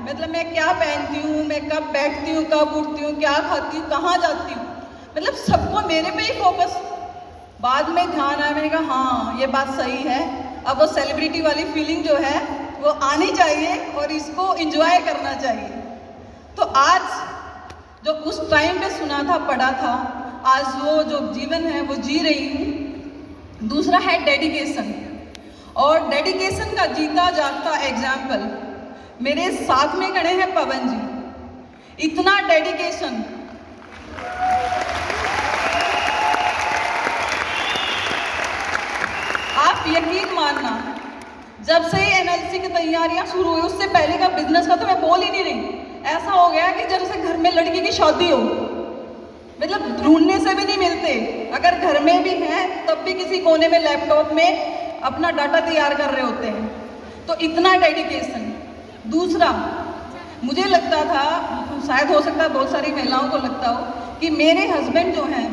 मतलब मैं क्या पहनती हूँ, मैं कब बैठती हूँ, कब उठती हूँ, क्या खाती हूँ, कहाँ जाती हूँ, मतलब सबको मेरे पे ही फोकस। बाद में ध्यान आया, मैंने कहा हाँ ये बात सही है, अब वो सेलिब्रिटी वाली फीलिंग जो है वो आनी चाहिए और इसको एंजॉय करना चाहिए। तो आज जो उस टाइम पे सुना था, पढ़ा था, आज वो जो जीवन है वो जी रही हूँ। दूसरा है डेडिकेशन, और डेडिकेशन का जीता जागता एग्जाम्पल मेरे साथ में खड़े हैं पवन जी। इतना डेडिकेशन, आप यकीन मानना, जब से एनएलसी की तैयारियां शुरू हुई उससे पहले का बिजनेस का तो मैं बोल ही नहीं रही। ऐसा हो गया कि जैसे घर में लड़की की शादी हो, मतलब ढूंढने से भी नहीं मिलते, अगर घर में भी हैं तब भी किसी कोने में लैपटॉप में अपना डाटा तैयार कर रहे होते हैं। तो इतना डेडिकेशन। दूसरा, मुझे लगता था, शायद हो सकता है बहुत सारी महिलाओं को लगता हो, कि मेरे हस्बैंड जो हैं,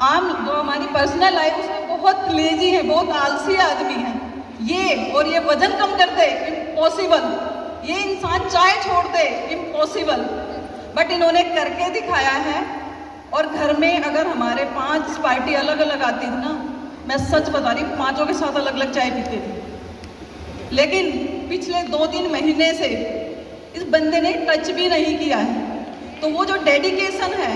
आम जो हमारी पर्सनल लाइफ उसमें बहुत लेजी है, बहुत आलसी आदमी है, ये वजन कम कर दे, इम्पॉसिबल, ये इंसान चाय छोड़ दे, इम्पॉसिबल। बट इन्होंने करके दिखाया है। और घर में अगर हमारे 5 पार्टी अलग अलग आती थी ना, मैं सच बता रही, 5 के साथ अलग अलग चाय पीते थे। लेकिन पिछले 2-3 महीने से इस बंदे ने टच भी नहीं किया है। तो वो जो डेडिकेशन है,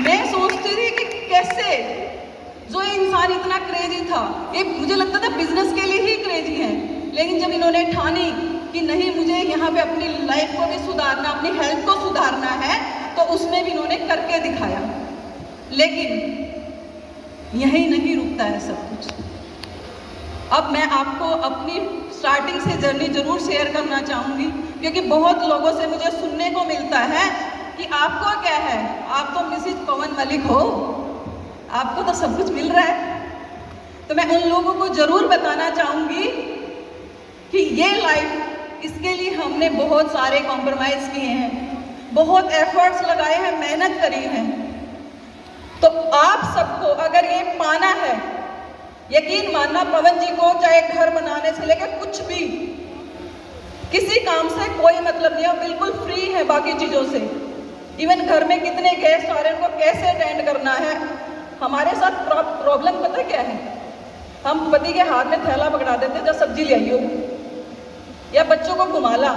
मैं सोचती थी कि कैसे जो इंसान इतना क्रेजी था, ये मुझे लगता था बिजनेस के लिए ही क्रेजी है, लेकिन जब इन्होंने ठानी कि नहीं मुझे यहाँ पे अपनी लाइफ को भी सुधारना, अपनी हेल्थ को सुधारना है, तो उसमें भी इन्होंने करके दिखाया। लेकिन यही नहीं रुकता है सब कुछ। अब मैं आपको अपनी स्टार्टिंग से जर्नी जरूर शेयर करना चाहूँगी, क्योंकि बहुत लोगों से मुझे सुनने को मिलता है कि आपको क्या है, आप तो मिसेज पवन मलिक हो, आपको तो सब कुछ मिल रहा है। तो मैं उन लोगों को जरूर बताना चाहूँगी कि ये लाइफ, इसके लिए हमने बहुत सारे कॉम्प्रोमाइज़ किए हैं, बहुत एफर्ट्स लगाए हैं, मेहनत करी है। तो आप सबको अगर ये पाना है, यकीन मानना, पवन जी को चाहे घर बनाने से लेकर कुछ भी, किसी काम से कोई मतलब नहीं है, बिल्कुल फ्री है बाकी चीज़ों से। इवन घर में कितने गेस्ट आ रहे हैं, उनको कैसे अटेंड करना है। हमारे साथ प्रॉब्लम पता क्या है, हम पति के हाथ में थैला पकड़ा देते, जब सब्जी ले आई हो या बच्चों को घुमा ला,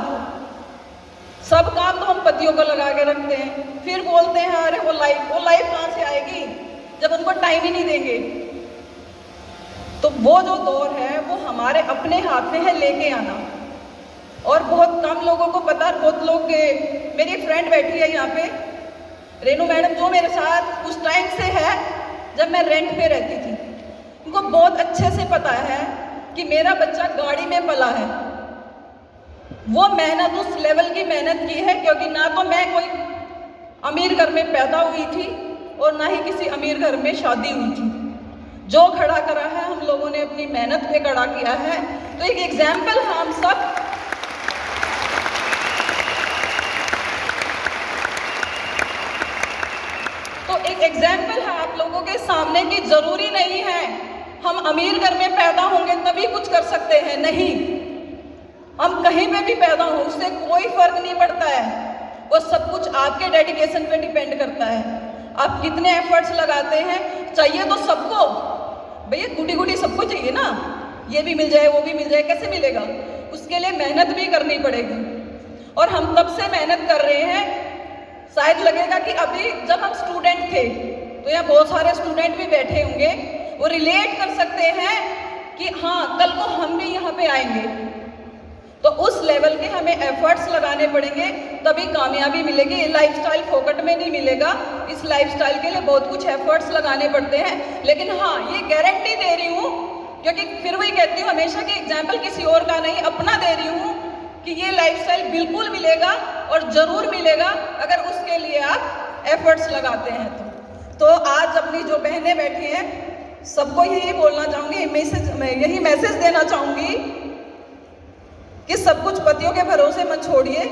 सब काम तो हम पतियों को लगा के रखते हैं। फिर बोलते हैं अरे वो लाइफ कहाँ से आएगी जब उनको टाइम ही नहीं देंगे। तो वो जो दौर है वो हमारे अपने हाथ में है, लेके आना। और बहुत कम लोगों को पता, बहुत लोग, मेरी फ्रेंड बैठी है यहाँ पे, रेनू मैडम, जो मेरे साथ उस टाइम से है जब मैं रेंट पे रहती थी, उनको बहुत अच्छे से पता है कि मेरा बच्चा गाड़ी में पला है। वो मेहनत उस लेवल की मेहनत की है, क्योंकि ना तो मैं कोई अमीर घर में पैदा हुई थी और ना ही किसी अमीर घर में शादी हुई थी। जो खड़ा करा है हम लोगों ने अपनी मेहनत पे खड़ा किया है। तो एक एग्जाम्पल हम सब, एग्जाम्पल है आप लोगों के सामने कि जरूरी नहीं है हम अमीर घर में पैदा होंगे तभी कुछ कर सकते हैं, नहीं, हम कहीं पे भी पैदा हो उससे कोई फर्क नहीं पड़ता है। वो सब कुछ आपके डेडिकेशन पे डिपेंड करता है, आप कितने एफर्ट्स लगाते हैं। चाहिए तो सबको, भैया गुडी गुडी सबको चाहिए ना, ये भी मिल जाए वो भी मिल जाए, कैसे मिलेगा? उसके लिए मेहनत भी करनी पड़ेगी। और हम तब से मेहनत कर रहे हैं। शायद लगेगा कि अभी जब हम स्टूडेंट थे, तो यहाँ बहुत सारे स्टूडेंट भी बैठे होंगे, वो रिलेट कर सकते हैं कि हाँ कल को हम भी यहाँ पे आएंगे। तो उस लेवल के हमें एफर्ट्स लगाने पड़ेंगे, तभी कामयाबी मिलेगी। ये लाइफस्टाइल फोकट में नहीं मिलेगा, इस लाइफस्टाइल के लिए बहुत कुछ एफर्ट्स लगाने पड़ते हैं। लेकिन हाँ, ये गारंटी दे रही हूँ, क्योंकि फिर वही कहती हूँ हमेशा कि एग्जाम्पल किसी और का नहीं, अपना दे रही हूँ कि ये लाइफस्टाइल बिल्कुल मिलेगा और ज़रूर मिलेगा अगर उसके लिए आप एफर्ट्स लगाते हैं। तो आज अपनी जो बहनें बैठी हैं सबको यही बोलना चाहूँगी, यही मैसेज देना चाहूँगी कि सब कुछ पतियों के भरोसे मत छोड़िए,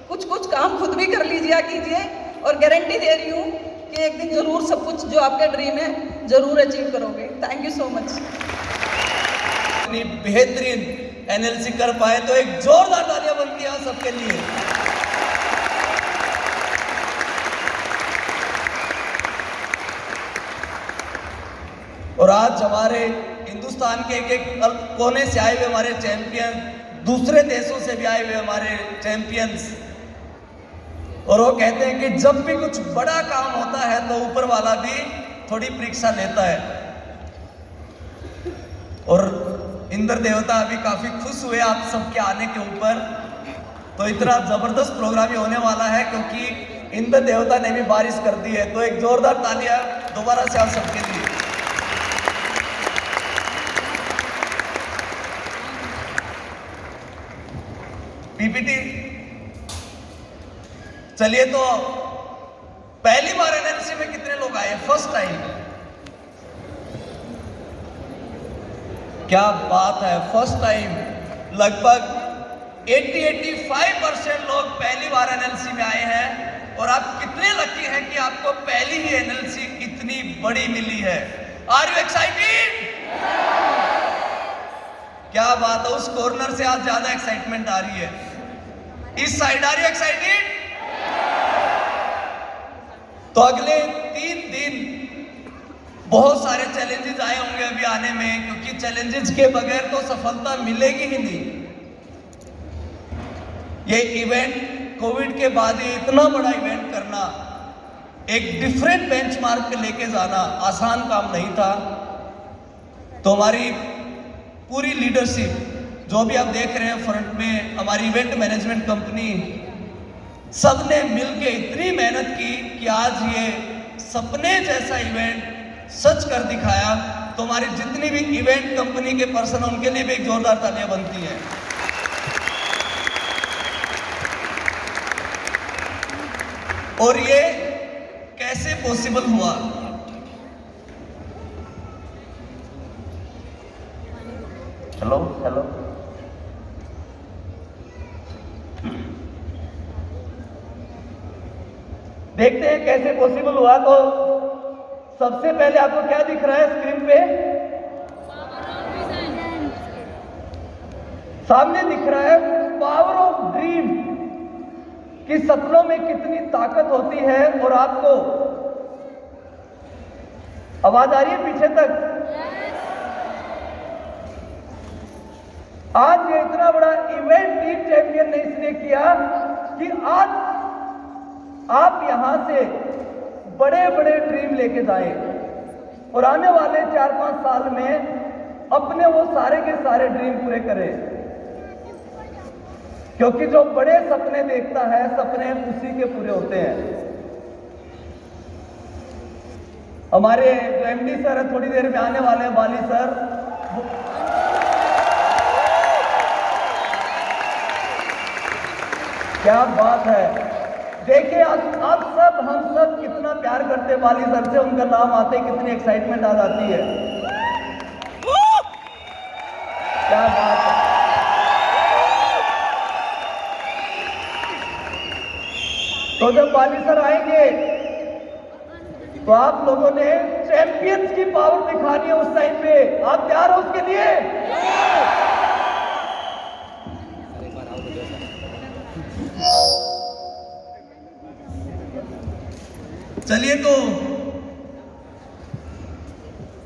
कुछ कुछ काम खुद भी कर लीजिए कीजिए, और गारंटी दे रही हूँ कि एक दिन ज़रूर सब कुछ जो आपके ड्रीम है ज़रूर अचीव करोगे। Thank you so much. इतनी बेहतरीन एनएलसी कर पाए। तो एक जोरदार तालियां बनती हैं सबके लिए। और आज हमारे हिंदुस्तान के एक कोने से आए हुए हमारे चैंपियन, दूसरे देशों से भी आए हुए हमारे चैंपियंस, और वो कहते हैं कि जब भी कुछ बड़ा काम होता है तो ऊपर वाला भी थोड़ी परीक्षा लेता है। और इंद्र देवता अभी काफी खुश हुए आप सबके आने के ऊपर। तो इतना जबरदस्त प्रोग्राम ही होने वाला है क्योंकि इंद्र देवता ने भी बारिश कर दी है। तो एक जोरदार तालियां दोबारा से आप सबके लिए। पीपीटी चलिए, तो पहली बार एनएलसी में कितने लोग आए? First time. क्या बात है, फर्स्ट टाइम। लगभग 80-85% लोग पहली बार एनएलसी में आए हैं। और आप कितने लकी हैं कि आपको पहली ही एनएलसी इतनी बड़ी मिली है। Are you excited? क्या बात है, उस कॉर्नर से आज ज्यादा एक्साइटमेंट आ रही है। इस साइड आ रही है एक्साइटेड? तो अगले 3 दिन बहुत सारे चैलेंजेस आए होंगे अभी आने में, क्योंकि चैलेंजेस के बगैर तो सफलता मिलेगी ही नहीं। ये इवेंट कोविड के बाद ही इतना बड़ा इवेंट करना, एक डिफरेंट बेंचमार्क पे लेके जाना आसान काम नहीं था। तो हमारी पूरी लीडरशिप, जो भी आप देख रहे हैं फ्रंट में, हमारी इवेंट मैनेजमेंट कंपनी, सबने मिलके इतनी मेहनत की कि आज ये सपने जैसा इवेंट सच कर दिखाया। तो हमारी जितनी भी इवेंट कंपनी के पर्सन हैं उनके लिए भी एक जोरदार तालियां बनती हैं। और ये कैसे पॉसिबल हुआ? हेलो हेलो, देखते हैं कैसे पॉसिबल हुआ। तो सबसे पहले आपको क्या दिख रहा है स्क्रीन पे? सामने दिख रहा है पावर ऑफ ड्रीम, कि सपनों में कितनी ताकत होती है। और आपको आवाज आ रही है पीछे तक? आज ये इतना बड़ा इवेंट टीम चैंपियन ने इसलिए किया कि आज आप यहां से बड़े बड़े ड्रीम लेके जाएं और आने वाले 4-5 साल में अपने वो सारे के सारे ड्रीम पूरे करें। क्योंकि जो बड़े सपने देखता है, सपने उसी के पूरे होते हैं। हमारे जो एमडी सर है, थोड़ी देर में आने वाले हैं, बाली सर, क्या बात है। देखिए आप सब, हम सब कितना प्यार करते हैं बाली सर से। उनका नाम आते ही कितनी एक्साइटमेंट आ जाती है। क्या बात है। तो जब बाली सर आएंगे तो आप लोगों ने चैंपियंस की पावर दिखानी है उस टाइम पे। आप तैयार हो उसके लिए? चलिए, तो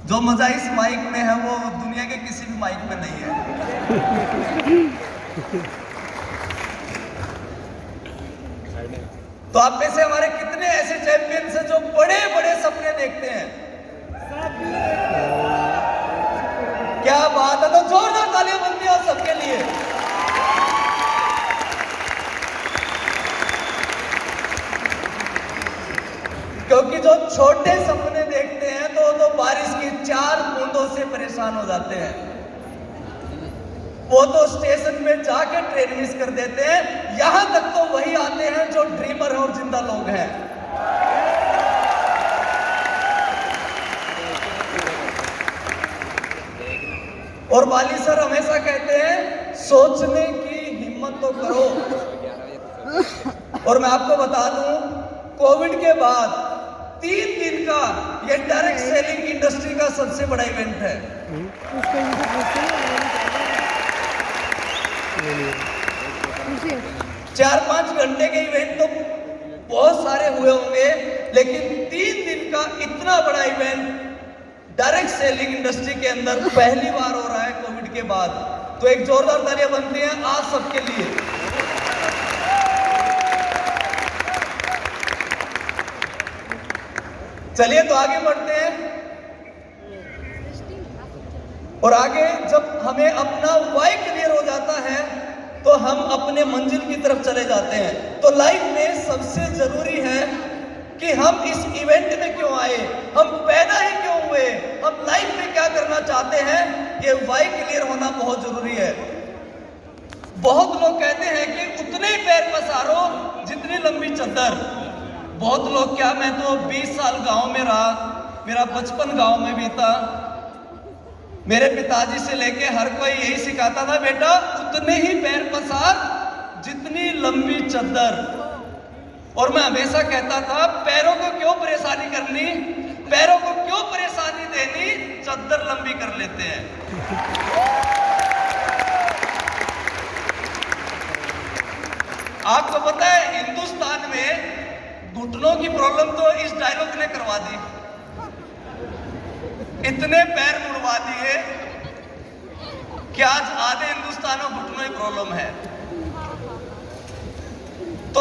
जो मजा इस माइक में है वो दुनिया के किसी भी माइक में नहीं है। तो आप में से हमारे कितने ऐसे चैंपियंस हैं जो बड़े बड़े सपने देखते हैं? क्या बात है। तो जोरदार तालियां बनती है सबके लिए। क्योंकि जो छोटे सपने देखते हैं तो बारिश की 4 बूंदों से परेशान हो जाते हैं। वो तो स्टेशन में जाके ट्रेन मिस कर देते हैं। यहां तक तो वही आते हैं जो ड्रीमर और जिंदा लोग हैं। और बाली सर हमेशा कहते हैं सोचने की हिम्मत तो करो। और मैं आपको बता दूं, कोविड के बाद 3 दिन का ये डायरेक्ट सेलिंग इंडस्ट्री का सबसे बड़ा इवेंट है। 4-5 घंटे के इवेंट तो बहुत सारे हुए होंगे, लेकिन 3 दिन का इतना बड़ा इवेंट डायरेक्ट सेलिंग इंडस्ट्री के अंदर पहली बार हो रहा है कोविड के बाद। तो एक जोरदार तालियां बनती हैं आप सबके लिए। चलिए तो आगे बढ़ते हैं, और आगे जब हमें अपना वाई क्लियर हो जाता है तो हम अपने मंजिल की तरफ चले जाते हैं। तो लाइफ में सबसे जरूरी है कि हम इस इवेंट में क्यों आए, हम पैदा ही क्यों हुए, हम लाइफ में क्या करना चाहते हैं, ये वाई क्लियर होना बहुत जरूरी है। बहुत लोग कहते हैं कि उतने ही पैर पसारो जितनी लंबी चद्दर। बहुत लोग क्या, मैं तो 20 साल गांव में रहा, मेरा बचपन गांव में बीता, मेरे पिताजी से लेके हर कोई यही सिखाता था, बेटा उतने ही पैर पसार जितनी लंबी चद्दर। और मैं हमेशा कहता था, पैरों को क्यों परेशानी करनी, पैरों को क्यों परेशानी देनी, चद्दर लंबी कर लेते हैं। आपको पता है हिंदुस्तान में घुटनों की प्रॉब्लम तो इस डायलॉग ने करवा दी, इतने पैर मुड़वा दिए कि आज आधे हिंदुस्तान में घुटनों की प्रॉब्लम है।